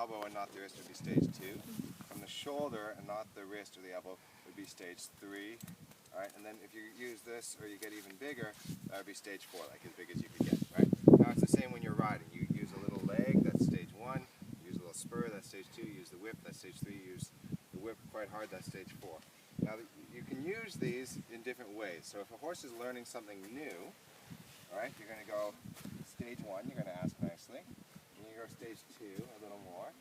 elbow and not the wrist would be stage 2. From the shoulder and not the wrist or the elbow would be stage 3. Alright, and then if you use this or you get even bigger, that would be stage 4, like as big as you could get, right? Now it's the same when you're riding. You use a little leg, that's stage 1. You use a little spur, that's stage 2. You use the whip, that's stage 3. You use the whip quite hard, that's stage 4. Now you can use these in different ways. So if a horse is learning something new, alright, you're going to go stage 1, you're going to ask nicely. Then you go stage 2, a little more.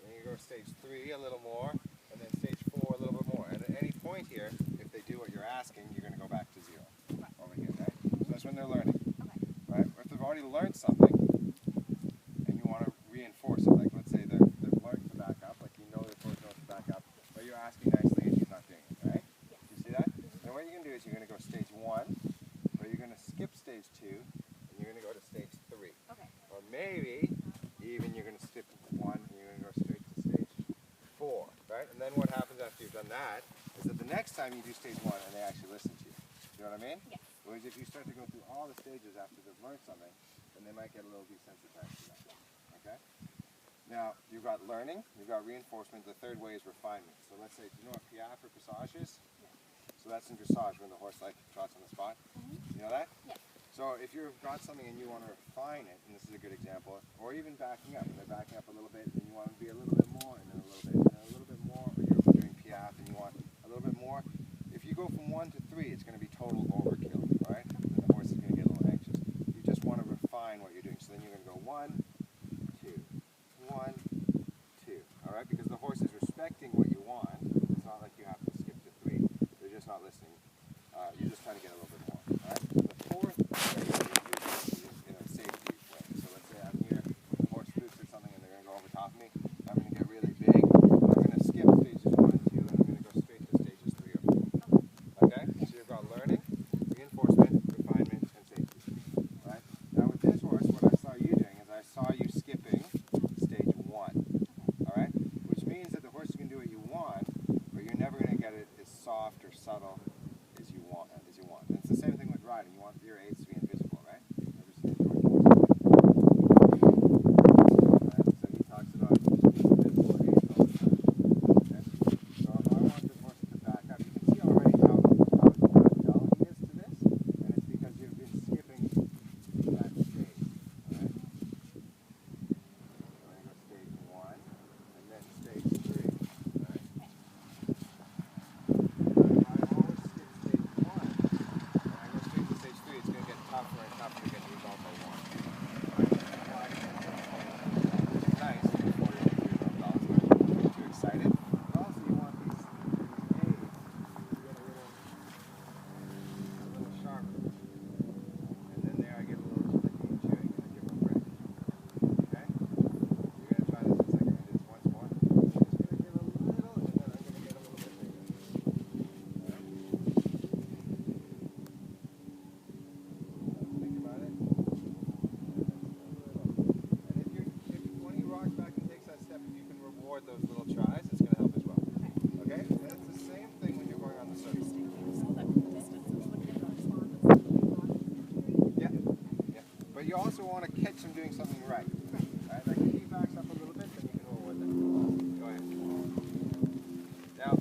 Then you go stage 3, a little more. And then stage 4, a little bit more. And at any point here, if they do what you're asking, you're going to go back to 0 over here, right? So that's when they're learning. Right? Or if they've already learned something and you want to reinforce it, like let's say they've learned to back up, like you know the horse knows to back up, but you're asking nicely and he's not doing it, right? You see that? And what you're going to do is you're going to go stage 1, or you're going to skip stage 2, and you're going to go to stage 3. Or maybe even you're going to skip 1 and you're going to go straight to stage 4, right? And then what happens after you've done that is that the next time you do stage 1 and they actually listen to you. You know what I mean? Yes. Whereas if you start to go through all the stages after they've learned something, then they might get a little desensitized to that. Okay? Now, you've got learning, you've got reinforcement. The third way is refinement. So let's say, do you know what piaffe or passage is? So that's in dressage when the horse like trots on the spot. You know that? Yes. So if you've got something and you want to refine it, and this is a good example, or even backing up, and they're backing up a little bit, and you want to be a little bit more, and then a little bit, and then a little bit more, or you're doing piaffe and you want a little bit more. If you go from 1 to 3, it's going to be total overkill, right? And the horse is going to get a little anxious. You just want to refine what you're doing. So then you're going to go 1, 2, 1, 2. All right? Because the horse is respecting what you want. It's not like you have to skip to 3. They're just not listening. You're just trying to get a little bit more. All right? The fourth way is in a safety way. So let's say I'm here, the horse flukes or something, and they're going to go over top of me. I'm going to get really big. I'm going to skip stages 1 and 2, and I'm going to go straight to stages 3 or 4. Okay? So you've got learning, reinforcement, refinement, and safety. Right? Now with this horse, what I saw you doing is I saw you skipping stage 1. Alright? Which means that the horse can do what you want, but you're never going to get it as soft or subtle as you want. And it's the same thing with riding. You want your aids to be invisible, right? Never seen a horse. Right? So he talks about invisible aids all the time. Okay? So if I want this horse to back up, you can see already how dull he is to this, and it's because you've been skipping that stage. Alright? So I'm going to go stage 1, and then stage 3. Alright? If I always skip stage 1, and I go straight to stage 3, it's going to get tougher and tougher to get the result I want. Alright? Which is nice before you do your own balance, but you get too excited. But also you want these aids to get a little sharper. And then there I get a little clicky and chewing and I give them a break. Okay? You're going to try this in a second. I do this once more. I'm just going to give a little, and then I'm going to get a little bit bigger. Alright? Think about it. And if when he rocks back and takes that step, if you can reward those little tries, it's going to help as well. Okay? And it's the same thing when you're going on the surface. Yeah. But you also want to catch him doing something right. Right? Like if he backs up a little bit, then you can reward that. Go ahead. Now,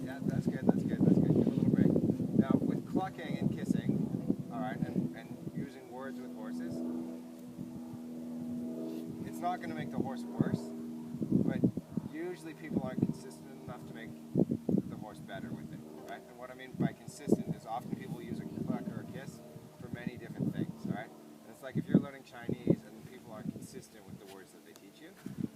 yeah, that's good. Give a little break. Now, with clucking and kissing, alright, and using words with horses, it's not going to make the horse worse, but usually people aren't consistent enough to make the horse better with it, right? And what I mean by consistent is often people use a cluck or a kiss for many different things, right? And it's like if you're learning Chinese and people aren't consistent with the words that they teach you,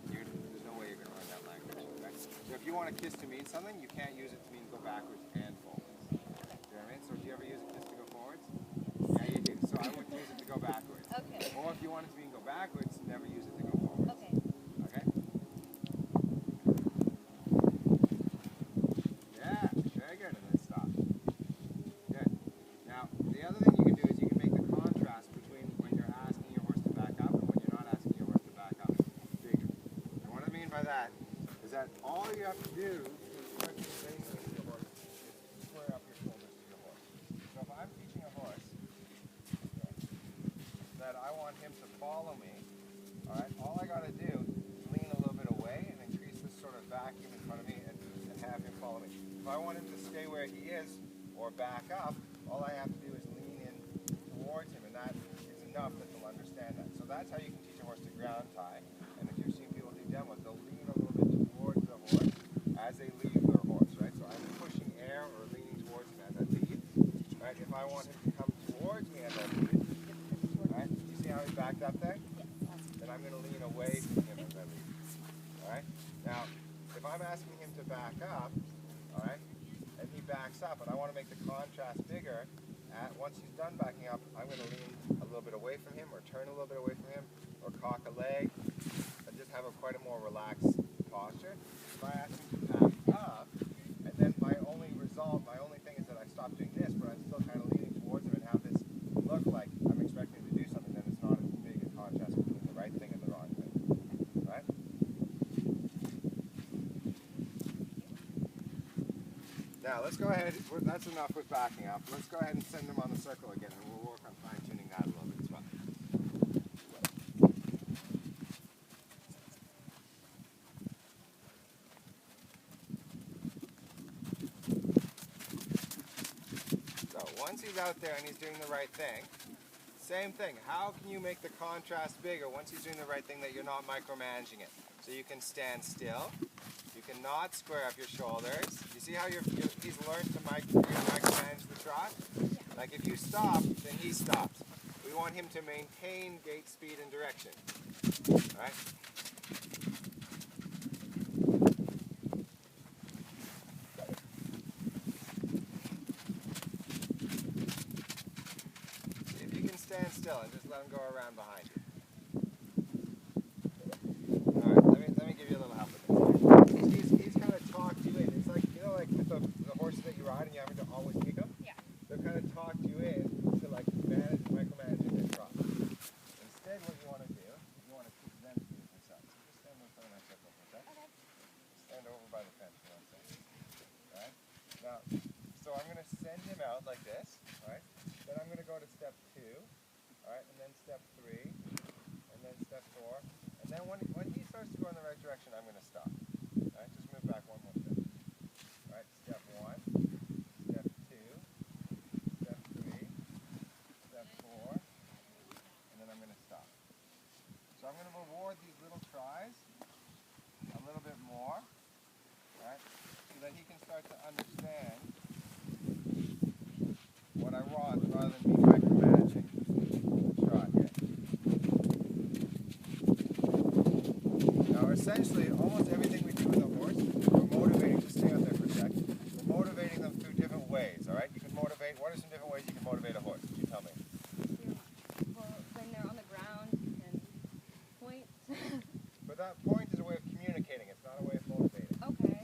there's no way you're going to learn that language, right? So if you want a kiss to mean something, you can't use it to mean go backwards and forwards. You know what I mean? So do you ever use a kiss to go forwards? Yeah, you do. So I wouldn't use it to go backwards. Okay. Or if you want it to mean go backwards, never use it to go forwards. Okay. Okay? Yeah, very good. And then stop. Good. Now, the other thing you can do is you can make the contrast between when you're asking your horse to back up and when you're not asking your horse to back up bigger. And what I mean by that is that all you have to do is start to face your horse is square up your shoulders to your horse. So if I'm teaching a horse that I want him to follow me, all right, all I got to do is lean a little bit If I want him to stay where he is or back up, all I have to do is lean in towards him, and that is enough that they'll understand that. So that's how you can teach a horse to ground tie. And if you've seen people do demos, they'll lean a little bit towards the horse as they leave their horse, right? So I'm pushing air or leaning towards him as I lead, right? If I want him to come towards me as I lead, right? You see how he backed up there? Then I'm going to lean away from him as I lead, all right? Now, if I'm asking him to back up, all right, and he backs up, and I want to make the contrast bigger, once he's done backing up, I'm going to lean a little bit away from him, or turn a little bit away from him, or cock a leg, and just have quite a more relaxed posture. If I ask him to back up, and then my only thing is that I stop doing this, but I'm still kind of leaning towards him and have this look like I'm expecting him to do something, then it's not as big a contrast between the right thing and the wrong thing, right? Now let's go ahead, that's enough with backing up. Let's go ahead and send them on the circle again, and we'll work on fine-tuning that a little bit as well. So once he's out there and he's doing the right thing, same thing. How can you make the contrast bigger once he's doing the right thing that you're not micromanaging it? So you can stand still. You can not square up your shoulders. You see how he's learned to micromanage the trot? Like if you stop, then he stops. We want him to maintain gait speed and direction. All right? See if you can stand still and just let him go around behind you. Let me give you a little help with this. He's kind of talked you in. It's like, you know, like with the horses that you ride and you're having to always kick them? Yeah. They've kind of talked you in to like micromanaging their trot. Instead, what you want to do, you want to teach them to do it themselves. So just stand in front of my circle for a second. Okay. Stand over by the fence for 1 second. Alright? Now, so I'm going to send him out like this. Alright? Then I'm going to go to step 2. Alright? And then step 3. And then step 4. And then when he starts to go in the right direction, I'm going to stop. Alright, just move back one more step. Alright, step 1, step 2, step 3, step 4, and then I'm going to stop. So I'm going to reward these little tries a little bit more, alright, so that he can start to understand what I want rather than me micromanaging the trot here. Now, essentially, almost everything we do with a horse, we're motivating to stay out there for a second. We're motivating them through different ways, all right? You can motivate, what are some different ways you can motivate a horse? You tell me. Well, when they're on the ground, you can point. But that point is a way of communicating. It's not a way of motivating. Okay.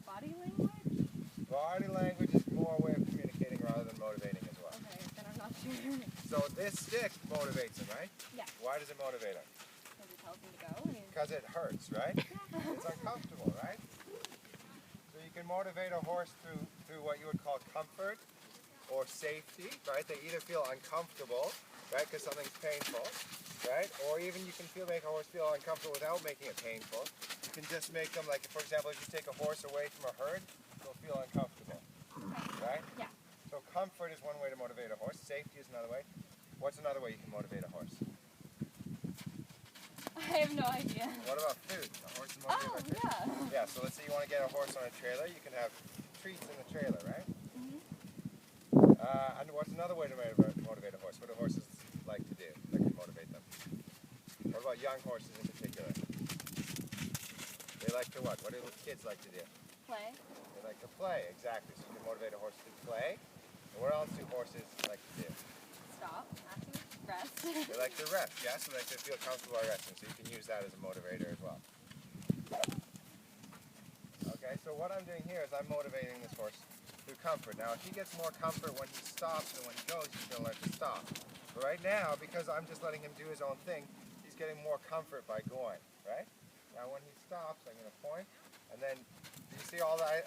Body language? Body language is more a way of communicating rather than motivating as well. Okay, then I'm not sure. So this stick motivates him, right? Yeah. Why does it motivate him? Because it tells me to go. Because it hurts, right? It's uncomfortable, right? So you can motivate a horse through what you would call comfort or safety, right? They either feel uncomfortable, right, because something's painful, right? Or even you can make a horse feel uncomfortable without making it painful. You can just make them, like, for example, if you take a horse away from a herd, they'll feel uncomfortable, right? Yeah. So comfort is one way to motivate a horse. Safety is another way. What's another way you can motivate a horse? I have no idea. What about food? A horse is motivated by food. Yeah. Yeah, so let's say you want to get a horse on a trailer, you can have treats in the trailer, right? And what's another way to motivate a horse? What do horses like to do that can motivate them? What about young horses in particular? They like to what? What do kids like to do? Play. They like to play, exactly. So you can motivate a horse to play. And what else do horses like to do? Stop. Actually, rest. They like to rest, yeah? So they can feel comfortable while resting. So you can use that as a motivator as well. Okay, so what I'm doing here is I'm motivating this horse through comfort. Now, if he gets more comfort when he stops than when he goes, he's going to learn to stop. But right now, because I'm just letting him do his own thing, he's getting more comfort by going, right? Now, when he stops, I'm going to point, and then you see all that.